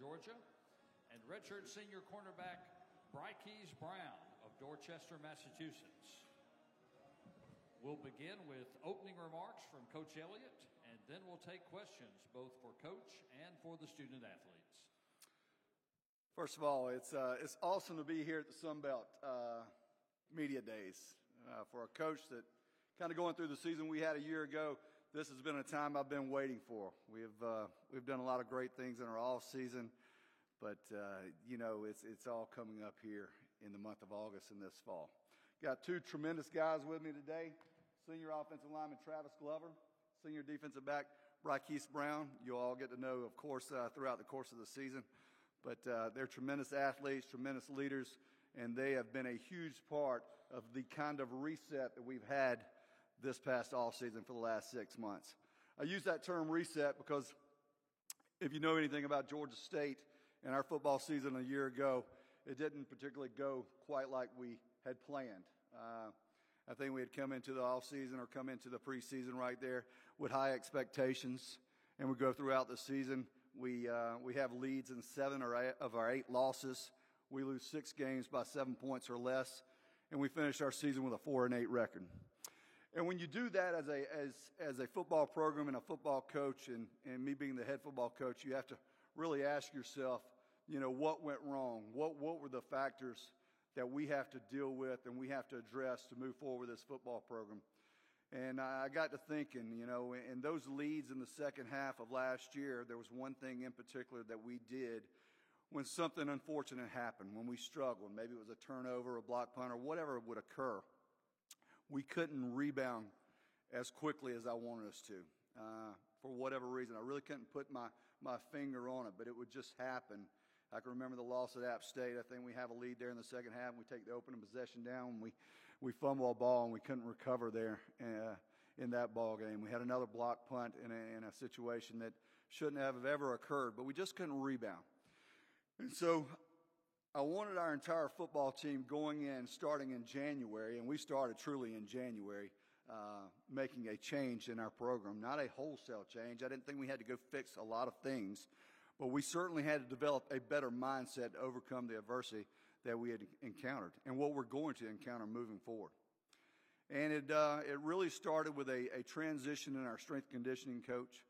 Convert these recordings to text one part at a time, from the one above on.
Georgia, and redshirt senior cornerback Bryquice of Dorchester, Massachusetts. We'll begin with opening remarks from Coach Elliott, and then we'll take questions both for Coach and for the student athletes. First of all, it's awesome to be here at the Sun Belt Media Days. For a coach that kind of going through the season we had a year ago, this has been a time I've been waiting for. We've done a lot of great things in our off season, but it's all coming up here in the month of August and this fall. Got two tremendous guys with me today: senior offensive lineman Travis Glover, senior defensive back Bryquice Brown. You'll all get to know, of course, throughout the course of the season. But they're tremendous athletes, tremendous leaders, and they have been a huge part of the kind of reset that we've had this past offseason for the last 6 months. I use that term reset because if you know anything about Georgia State and our football season a year ago, it didn't particularly go quite like we had planned. I think we had come into the offseason or come into the preseason right there with high expectations, and we go throughout the season. We have leads in 7 of our 8 losses. We lose 6 games by 7 points or less, and we finish our season with a 4-8 record. And when you do that as a football program and a football coach, and me being the head football coach, you have to really ask yourself, what went wrong? What were the factors that we have to deal with and we have to address to move forward with this football program? And I got to thinking, in those leads in the second half of last year, there was one thing in particular that we did when something unfortunate happened, when we struggled. Maybe it was a turnover, a block punt, or whatever would occur. We couldn't rebound as quickly as I wanted us to. For whatever reason, I really couldn't put my finger on it, but it would just happen. I can remember the loss at App State. I think we have a lead there in the second half, and we take the opening possession down, and we fumble a ball, and we couldn't recover there in that ball game. We had another block punt in a situation that shouldn't have ever occurred, but we just couldn't rebound. And so I wanted our entire football team going in, starting in January, and we started truly in January, making a change in our program. Not a wholesale change. I didn't think we had to go fix a lot of things, but we certainly had to develop a better mindset to overcome the adversity that we had encountered and what we're going to encounter moving forward. And it really started with a transition in our strength conditioning coach,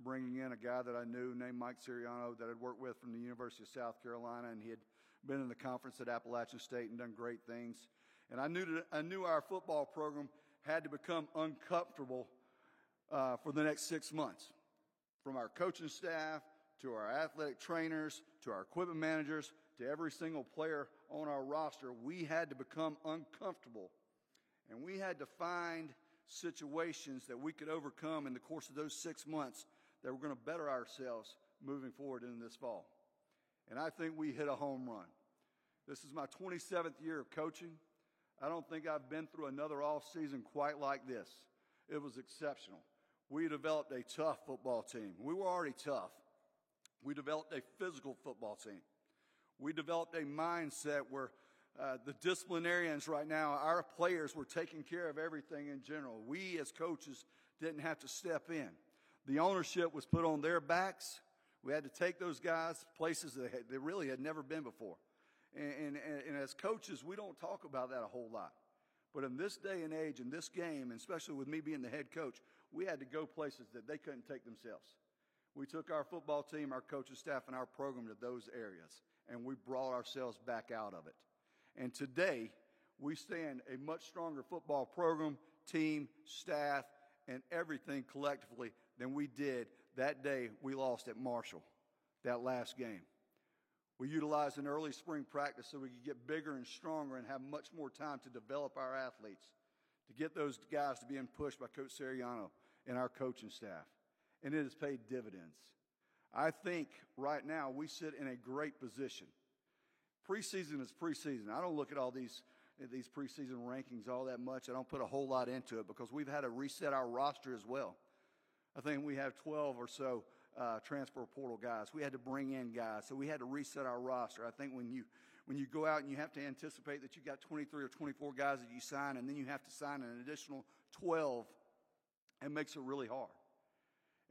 bringing in a guy that I knew named Mike Siriano that I'd worked with from the University of South Carolina, and he had been in the conference at Appalachian State and done great things. And I knew our football program had to become uncomfortable for the next 6 months. From our coaching staff, to our athletic trainers, to our equipment managers, to every single player on our roster, we had to become uncomfortable. And we had to find situations that we could overcome in the course of those 6 months that were going to better ourselves moving forward in this fall. And I think we hit a home run. This is my 27th year of coaching. I don't think I've been through another off season quite like this. It was exceptional. We developed a tough football team. We were already tough. We developed a physical football team. We developed a mindset where the disciplinarians right now, our players were taking care of everything in general. We as coaches didn't have to step in. The ownership was put on their backs. We had to take those guys places that they really had never been before. And as coaches, we don't talk about that a whole lot. But in this day and age, in this game, and especially with me being the head coach, we had to go places that they couldn't take themselves. We took our football team, our coaching staff, and our program to those areas, and we brought ourselves back out of it. And today, we stand a much stronger football program, team, staff, and everything collectively than we did that day we lost at Marshall, that last game. We utilized an early spring practice so we could get bigger and stronger and have much more time to develop our athletes, to get those guys to being pushed by Coach Siriano and our coaching staff. And it has paid dividends. I think right now we sit in a great position. Preseason is preseason. I don't look at all these preseason rankings all that much. I don't put a whole lot into it because we've had to reset our roster as well. I think we have 12 or so transfer portal guys. We had to bring in guys, so we had to reset our roster. I think when you go out and you have to anticipate that you got 23 or 24 guys that you sign, and then you have to sign an additional 12, it makes it really hard.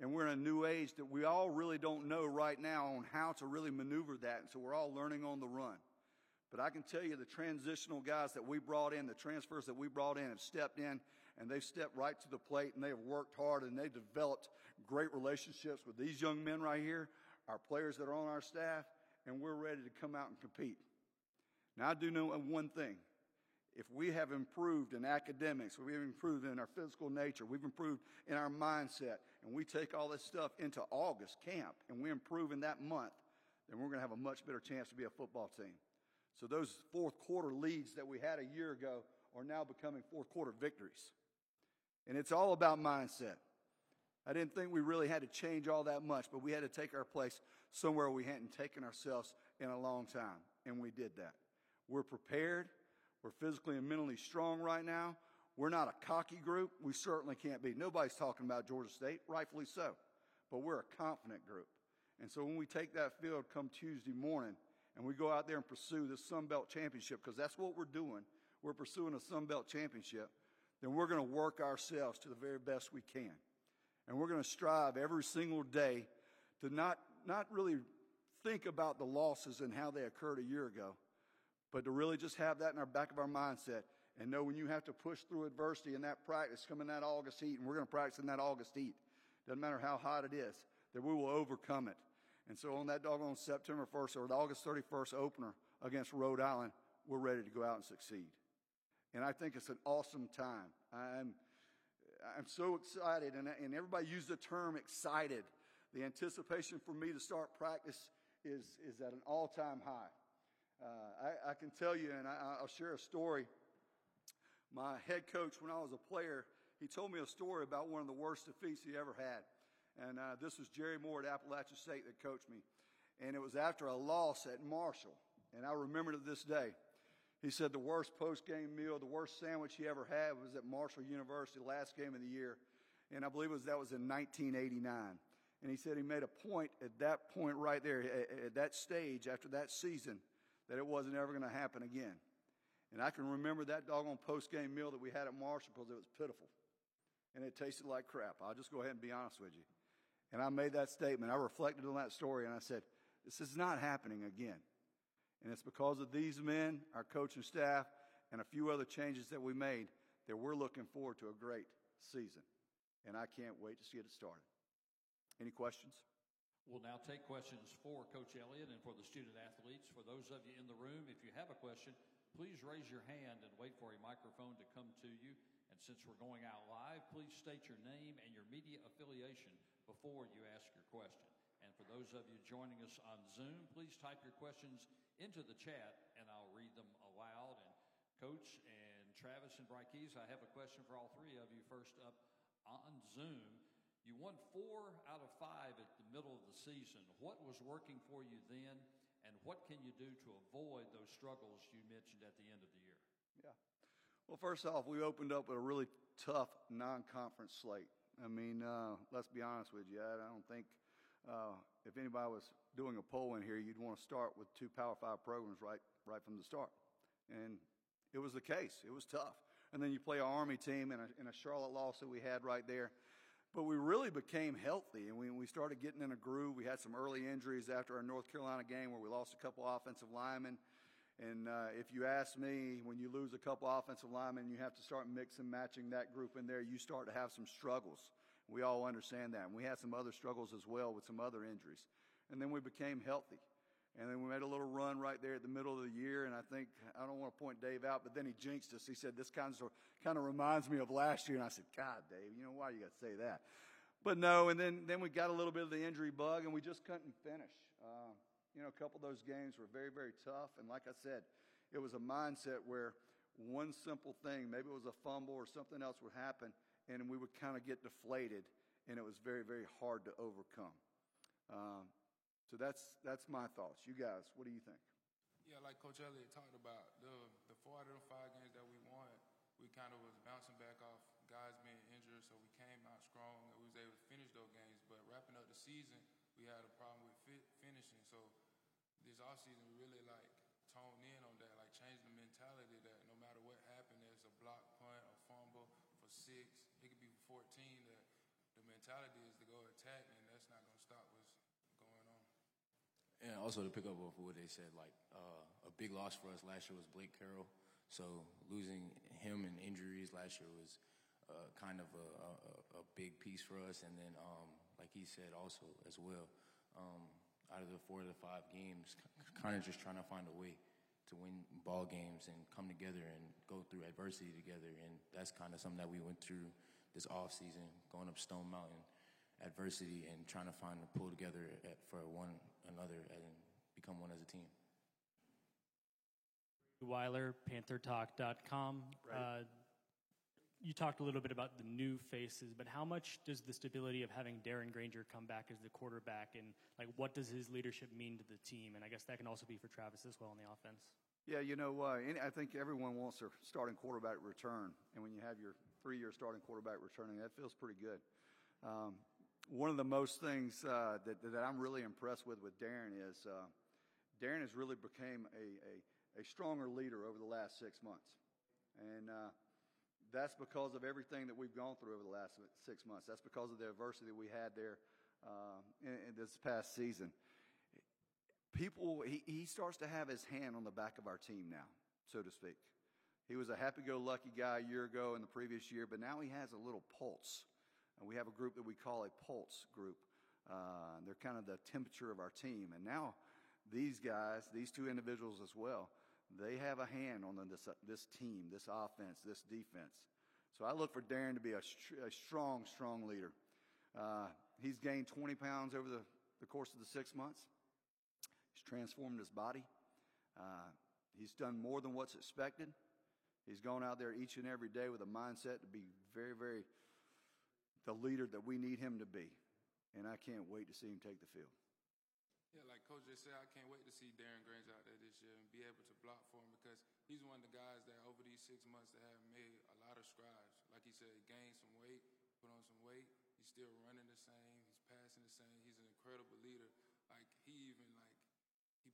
And we're in a new age that we all really don't know right now on how to really maneuver that. And so we're all learning on the run. But I can tell you the transitional guys that we brought in, the transfers that we brought in have stepped in, and they've stepped right to the plate, and they have worked hard, and they've developed great relationships with these young men right here, our players that are on our staff, and we're ready to come out and compete. Now, I do know one thing. If we have improved in academics, we've improved in our physical nature, we've improved in our mindset, and we take all this stuff into August camp, and we improve in that month, then we're going to have a much better chance to be a football team. So those fourth quarter leads that we had a year ago are now becoming fourth quarter victories. And it's all about mindset. I didn't think we really had to change all that much, but we had to take our place somewhere we hadn't taken ourselves in a long time, and we did that. We're prepared. We're physically and mentally strong right now. We're not a cocky group. We certainly can't be. Nobody's talking about Georgia State, rightfully so. But we're a confident group. And so when we take that field come Tuesday morning and we go out there and pursue the Sun Belt Championship, because that's what we're doing, we're pursuing a Sun Belt Championship, then we're going to work ourselves to the very best we can. And we're going to strive every single day to not really think about the losses and how they occurred a year ago, but to really just have that in our back of our mindset and know when you have to push through adversity in that practice, come in that August heat, and we're going to practice in that August heat. Doesn't matter how hot it is, that we will overcome it. And so on that doggone September 1st or the August 31st opener against Rhode Island, we're ready to go out and succeed. And I think it's an awesome time. I'm so excited, and everybody used the term excited. The anticipation for me to start practice is at an all-time high. I can tell you, and I'll share a story. My head coach, when I was a player, he told me a story about one of the worst defeats he ever had. And this was Jerry Moore at Appalachian State that coached me. And it was after a loss at Marshall. And I remember to this day. He said the worst post-game meal, the worst sandwich he ever had was at Marshall University, last game of the year. And I believe that was in 1989. And he said he made a point at that point right there, at that stage, after that season, that it wasn't ever going to happen again. And I can remember that doggone post-game meal that we had at Marshall because it was pitiful. And it tasted like crap. I'll just go ahead and be honest with you. And I made that statement. I reflected on that story, and I said, this is not happening again. And it's because of these men, our coaching staff, and a few other changes that we made that we're looking forward to a great season. And I can't wait to get it started. Any questions? We'll now take questions for Coach Elliott and for the student athletes. For those of you in the room, if you have a question, please raise your hand and wait for a microphone to come to you. And since we're going out live, please state your name and your media affiliation before you ask your question. And for those of you joining us on Zoom, please type your questions into the chat, and I'll read them aloud. And Coach and Travis and Bryquice, I have a question for all three of you. First up on Zoom, you won 4 out of 5 at the middle of the season. What was working for you then, and what can you do to avoid those struggles you mentioned at the end of the year? Yeah. Well, first off, we opened up with a really tough non-conference slate. I mean, let's be honest with you. I don't think if anybody was doing a poll in here, you'd want to start with 2 Power 5 programs right from the start. And it was the case. It was tough. And then you play an Army team and a Charlotte loss that we had right there. But we really became healthy, and we started getting in a groove. We had some early injuries after our North Carolina game where we lost a couple offensive linemen. And if you ask me, when you lose a couple offensive linemen, you have to start mixing, matching that group in there. You start to have some struggles. We all understand that. And we had some other struggles as well with some other injuries. And then we became healthy. And then we made a little run right there at the middle of the year. And I think, I don't want to point Dave out, but then he jinxed us. He said, this kind of reminds me of last year. And I said, God, Dave, why do you got to say that? But no, and then we got a little bit of the injury bug, and we just couldn't finish. A couple of those games were very, very tough. And like I said, it was a mindset where one simple thing, maybe it was a fumble or something else would happen, and we would kind of get deflated, and it was very, very hard to overcome. So that's my thoughts. You guys, what do you think? Yeah, like Coach Elliott talked about, the 4 out of the 5 games that we won, we kind of was bouncing back off guys being injured, so we came out strong and we was able to finish those games. But wrapping up the season, we had a problem with finishing. So this offseason, we really toned in on that, changed the mentality that no matter what happened, there's a block, punt, or fumble for 6, it could be for 14. The mentality is to go attack And also to pick up off of what they said, like a big loss for us last year was Blake Carroll. So losing him and injuries last year was kind of a big piece for us. And then, like he said also as well, out of the 4 to 5 games, kind of just trying to find a way to win ball games and come together and go through adversity together. And that's kind of something that we went through this off season, going up Stone Mountain, adversity, and trying to find a pull together for one another and become one as a team. Weiler, PantherTalk.com. Right. You talked a little bit about the new faces, but how much does the stability of having Darren Granger come back as the quarterback, and like what does his leadership mean to the team? And I guess that can also be for Travis as well on the offense. Yeah, I think everyone wants their starting quarterback return, and when you have your 3-year starting quarterback returning, that feels pretty good. One of the most things that I'm really impressed with Darren is Darren has really become a stronger leader over the last 6 months, and that's because of everything that we've gone through over the last 6 months. That's because of the adversity that we had there in this past season. He starts to have his hand on the back of our team now, so to speak. He was a happy-go-lucky guy a year ago in the previous year, but now he has a little pulse. And we have a group that we call a pulse group. They're kind of the temperature of our team. And now these guys, these 2 individuals as well, they have a hand on this team, this offense, this defense. So I look for Darren to be a strong leader. He's gained 20 pounds over the course of the 6 months. He's transformed his body. He's done more than what's expected. He's gone out there each and every day with a mindset to be very, very the leader that we need him to be. And I can't wait to see him take the field. Yeah, like Coach just said, I can't wait to see Darren Granger out there this year and be able to block for him because he's one of the guys that over these 6 months that have made a lot of strides. Like he said, he gained some weight, put on some weight. He's still running the same. He's passing the same. He's an incredible leader. Like he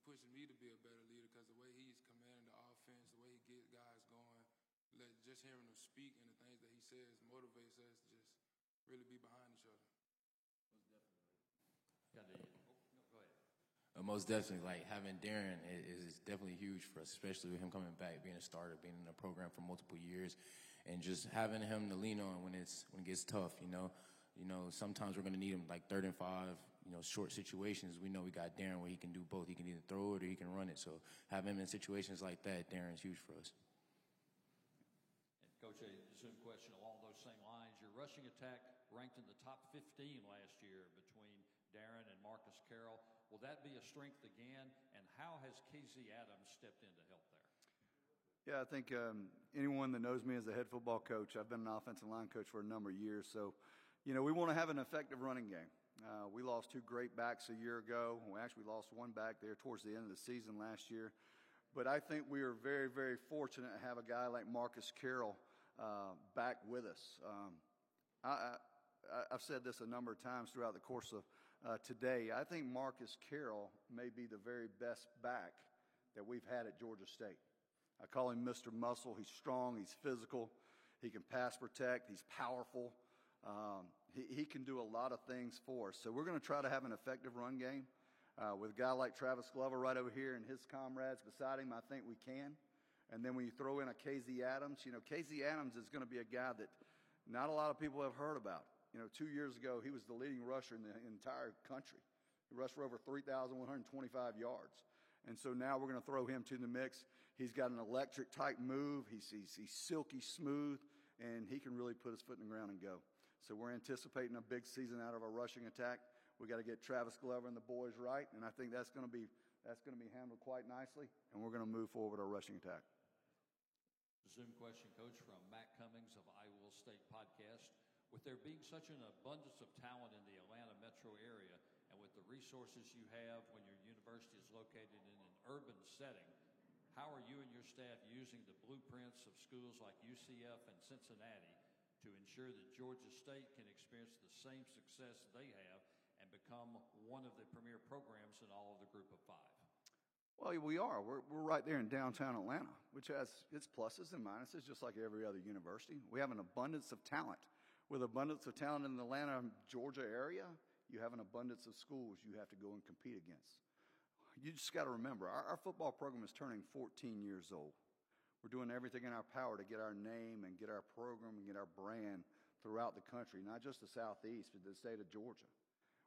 pushes me to be a better leader because the way he's commanding the offense, the way he gets guys going, just hearing him speak and the things that he says motivates us to just really be behind each other. Go ahead. Most definitely, like having Darren is definitely huge for us, especially with him coming back, being a starter, being in the program for multiple years, and just having him to lean on when it gets tough. Sometimes we're going to need him like 3rd and 5, short situations. We know we got Darren where he can do both. He can either throw it or he can run it. So having him in situations like that, Darren's huge for us. And Coach, a Zoom question along those same lines. Your rushing attack ranked in the top 15 last year between Darren and Marcus Carroll. Will that be a strength again? And how has KZ Adams stepped in to help there? Yeah, I think anyone that knows me as a head football coach, I've been an offensive line coach for a number of years. So, we want to have an effective running game. We lost 2 great backs a year ago. We actually lost 1 back there towards the end of the season last year. But I think we are very, very fortunate to have a guy like Marcus Carroll back with us. I've said this a number of times throughout the course of today. I think Marcus Carroll may be the very best back that we've had at Georgia State. I call him Mr. Muscle. He's strong. He's physical. He can pass protect. He's powerful. He can do a lot of things for us. So we're going to try to have an effective run game. With a guy like Travis Glover right over here and his comrades beside him, I think we can. And then when you throw in a KZ Adams, KZ Adams is going to be a guy that not a lot of people have heard about. 2 years ago, he was the leading rusher in the entire country. He rushed for over 3,125 yards. And so now we're going to throw him to the mix. He's got an electric-type move. He's silky smooth, and he can really put his foot in the ground and go. So we're anticipating a big season out of our rushing attack. We got to get Travis Glover and the boys right, and I think that's going to be handled quite nicely, and we're going to move forward our rushing attack. Zoom question, Coach, from Matt Cummings of I Will State Podcast. With there being such an abundance of talent in the Atlanta metro area, and with the resources you have when your university is located in an urban setting, how are you and your staff using the blueprints of schools like UCF and Cincinnati to ensure that Georgia State can experience the same success they have and become one of the premier programs in all of the group of 5? Well, we are. We're right there in downtown Atlanta, which has its pluses and minuses, just like every other university. We have an abundance of talent. With abundance of talent in the Atlanta, Georgia area, you have an abundance of schools you have to go and compete against. you just got to remember, our football program is turning 14 years old. We're doing everything in our power to get our name and get our program and get our brand throughout the country, not just the Southeast, but the state of Georgia.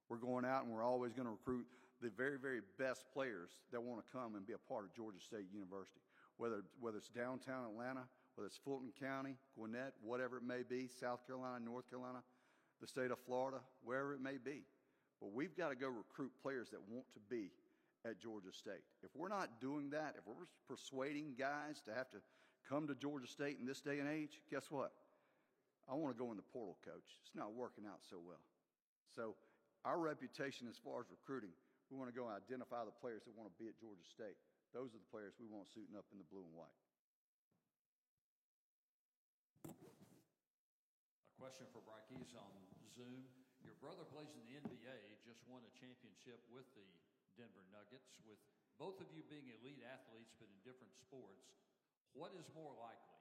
We're going out and we're always going to recruit the very, very best players that want to come and be a part of Georgia State University, whether it's downtown Atlanta, whether it's Fulton County, Gwinnett, whatever it may be, South Carolina, North Carolina, the state of Florida, wherever it may be. But we've got to go recruit players that want to be at Georgia State. If we're not doing that, if we're persuading guys to have to come to Georgia State in this day and age, guess what? I want to go in the portal, coach. It's not working out so well. So our reputation as far as recruiting, we want to go and identify the players that want to be at Georgia State. Those are the players we want suiting up in the blue and white. A question for Bryquice on Zoom. Your brother plays in the NBA, just won a championship with the Denver Nuggets. With both of you being elite athletes but in different sports, what is more likely?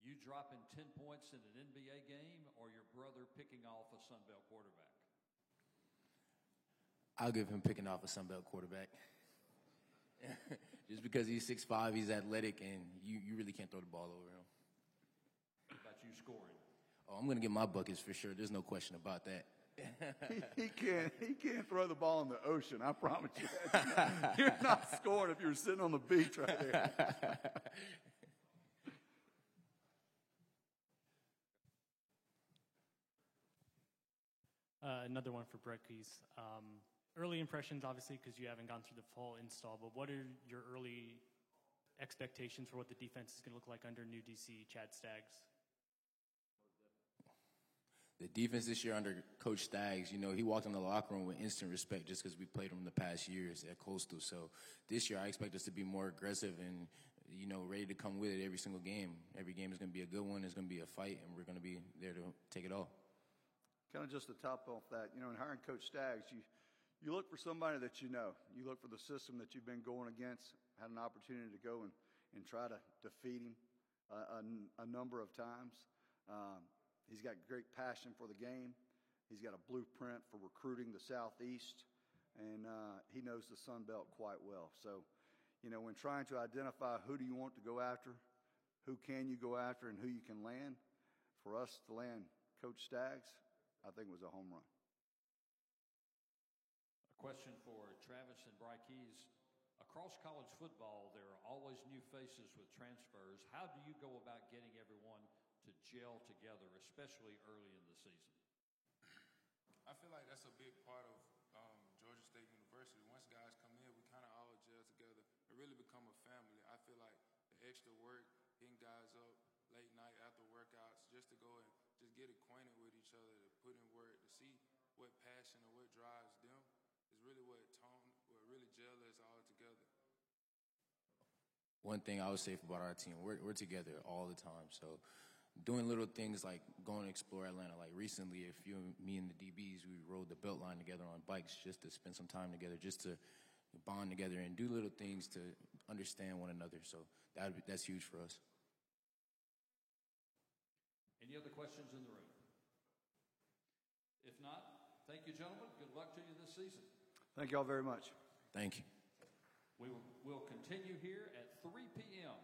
You dropping 10 points in an NBA game or your brother picking off a Sun Belt quarterback? I'll give him picking off a Sun Belt quarterback. Just because he's 6'5", he's athletic, and you really can't throw the ball over him. What about you scoring? Oh, I'm going to get my buckets for sure. There's no question about that. He can't throw the ball in the ocean, I promise you. You're not scoring if you're sitting on the beach right there. Another one for Bryquice. Early impressions, obviously, because you haven't gone through the full install, but what are your early expectations for what the defense is going to look like under new DC Chad Staggs? The defense this year under Coach Staggs, he walked in the locker room with instant respect just because we played him the past years at Coastal. So this year I expect us to be more aggressive and, ready to come with it every single game. Every game is going to be a good one. It's going to be a fight, and we're going to be there to take it all. Kind of just to top off that, in hiring Coach Staggs, you look for somebody that you know. You look for the system that you've been going against, had an opportunity to go and try to defeat him a number of times. He's got great passion for the game. He's got a blueprint for recruiting the Southeast, and he knows the Sun Belt quite well. So, when trying to identify who do you want to go after, who can you go after, and who you can land, for us to land Coach Staggs, I think was a home run. A question for Travis and Bryquice. Across college football, there are always new faces with transfers. How do you go about getting everyone to gel together, especially early in the season? I feel like that's a big part of Georgia State University. Once guys come in, we kind of all gel together and really become a family. I feel like the extra work, getting guys up late night after workouts, just to go and just get acquainted with each other, to put in work, to see what passion or what drives them is really what really gel us all together. One thing I would say about our team, we're together all the time. So doing little things like going to explore Atlanta. Like recently, me and the DBs, we rode the belt line together on bikes just to spend some time together, just to bond together and do little things to understand one another. So that's huge for us. Any other questions in the room? If not, thank you, gentlemen. Good luck to you this season. Thank you all very much. Thank you. We will continue here at 3 p.m.